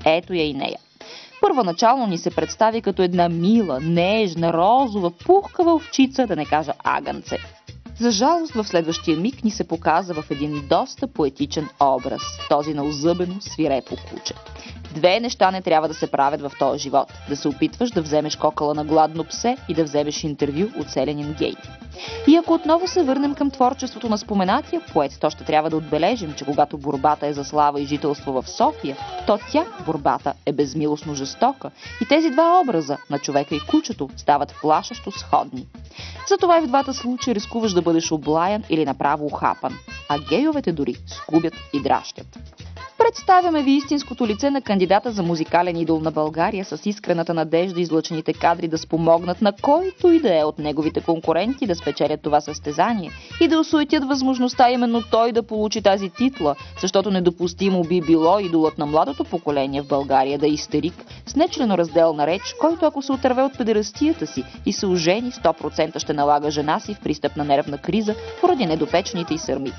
Ето я и нея. Първоначално ни се представи като една мила, нежна, розова, пухкава овчица, да не кажа агънце. За жалост в следващия миг ни се показа в един доста поетичен образ, този на озъбено, свирепо куче. Две неща не трябва да се правят в този живот. Да се опитваш да вземеш кокала на гладно псе и да вземеш интервю от селянин гей. И ако отново се върнем към творчеството на споменатия поет, то ще трябва да отбележим, че когато борбата е за слава и жителство в София, то тя, борбата, е безмилостно жестока и тези два образа, на човека и кучето, стават плашещо сходни. Затова и в двата случая рискуваш да бъдеш облаян или направо ухапан, а гейовете дори скубят и дращят. Представяме ви истинското лице на кандидата за музикален идол на България с искрената надежда излъчените кадри да спомогнат на който и да е от неговите конкуренти да спечелят това състезание и да осуетят възможността именно той да получи тази титла, защото недопустимо би било идолът на младото поколение в България да е истерик с нечленоразделна реч, който ако се отърве от педерастията си и се ожени, 100% ще налага жена си в пристъп на нервна криза поради недопечените й сърми.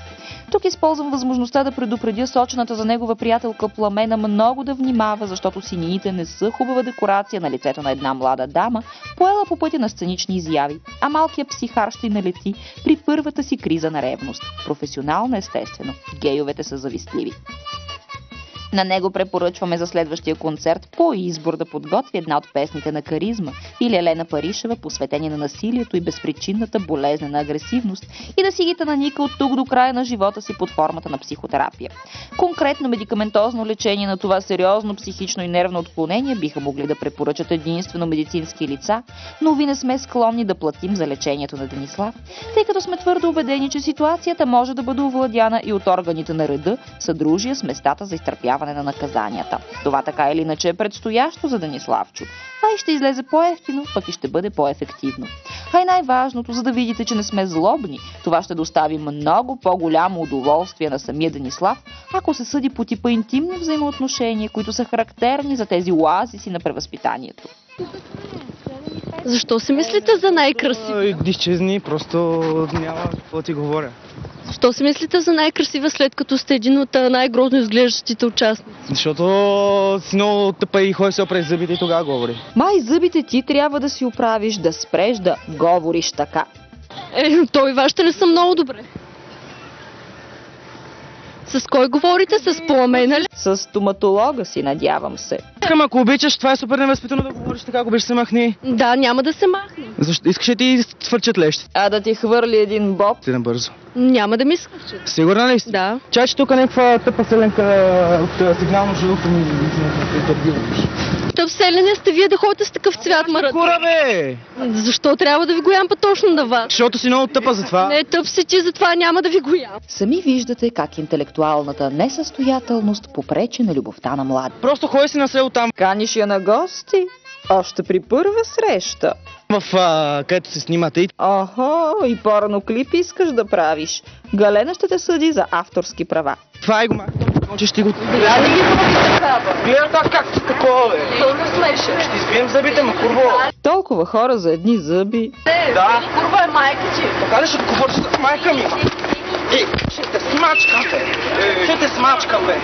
Тук използвам възможността да предупредя сочената за негова приятелка Пламена много да внимава, защото синиите не са хубава декорация на лицето на една млада дама, поела по пътя на сценични изяви, а малкият психар ще й налети при първата си криза на ревност. Професионално естествено, гейовете са завистливи. На него препоръчваме за следващия концерт по избор да подготви една от песните на Каризма или Елена Паришева, посветени на насилието и безпричинната болезнена агресивност и да си ги наника от тук до края на живота си под формата на психотерапия. Конкретно медикаментозно лечение на това сериозно психично и нервно отклонение биха могли да препоръчат единствено медицински лица, но ви не сме склонни да платим за лечението на Денислав, тъй като сме твърдо убедени, че ситуацията може да бъде овладяна и от органите на реда, съдружие с местата за изтърпяване на наказанията. Това така или иначе е предстоящо за Дениславчо, а и ще излезе по-евтино, пък и ще бъде по-ефективно. А и най-важното, за да видите, че не сме злобни, това ще достави много по-голямо удоволствие на самия Денислав, ако се съди по типа интимни взаимоотношения, които са характерни за тези оазиси на превъзпитанието. Защо си мислите за най-красив? Изчезни, просто няма какво ти говоря. Защо си мислите за най-красива, след като сте един от най-грозно изглеждащите участници? Защото си много тъпа и ходи се през зъбите и тогава говори. Май зъбите ти трябва да си оправиш, да спреш да говориш така. Той и вашите не са много добре. С кой говорите? С Пламена ли? С стоматолога си, надявам се. Искам, ако обичаш, това е супер невъзпитано да говориш така, ако обичаш се махни. Да, няма да се махне. Защо? Искаш да ти свърчат лещите? А да ти хвърли един боб? Ти набързо. Няма да ми свърчат. Сигурна ли си? Да. Чай, че тук някаква тъпа селенка от сигнално жълто ми интервюваш. Тъп селене сте вие да ходите с такъв цвят марат. Кура, бе! Защо трябва да ви го ям точно на вас? Защото си много тъпа за това. Не, тъп си ти, затова няма да ви го ям. Сами виждате как интелектуалната несъстоятелност попречи на любовта на млади. Просто ходи си на село там. Каниш я на гости? Още при първа среща. Където се снимате и... Охо, и порноклип искаш да правиш. Галена ще те съди за авторски права. Това е го махна. Че ще го... Да не ги води така, бе. Гледа так как ти такова, бе. Сълно смешен. Ще избием зъбите, ма курво. Толкова хора за едни зъби. Да. Курва е майка ти. Така ли ще говориш с майка ми? Ще те смачкам, бе. Ще те смачкам, бе.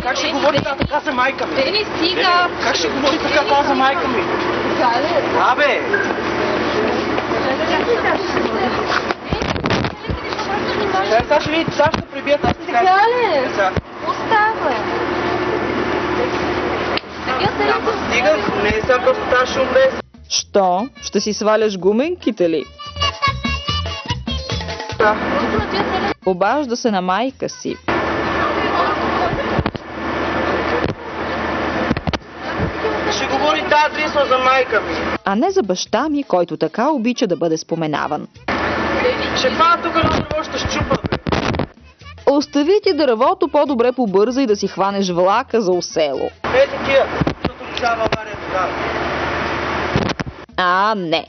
Как ще говори така за майка ми? Не стига. Как ще говори така за майка ми? Абе! Сега ще видите, сега ще прибият. Така ли? Остава. Стига, не е сега просто тази шум без. Що? Ще си сваляш гуменките ли? Да. Обажда се на майка си. Ще говори тази мисъл за майка ми. А не за баща ми, който така обича да бъде споменаван. Ще хвана тук едно дърво, ще щупа. Остави ти дървото, по-добре побърза и да си хванеш влака за осело. Такива, защото цяла България тогава. А, не.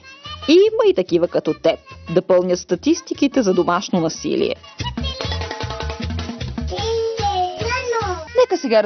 Има и такива като теб, да пълнят статистиките за домашно насилие. Нека сега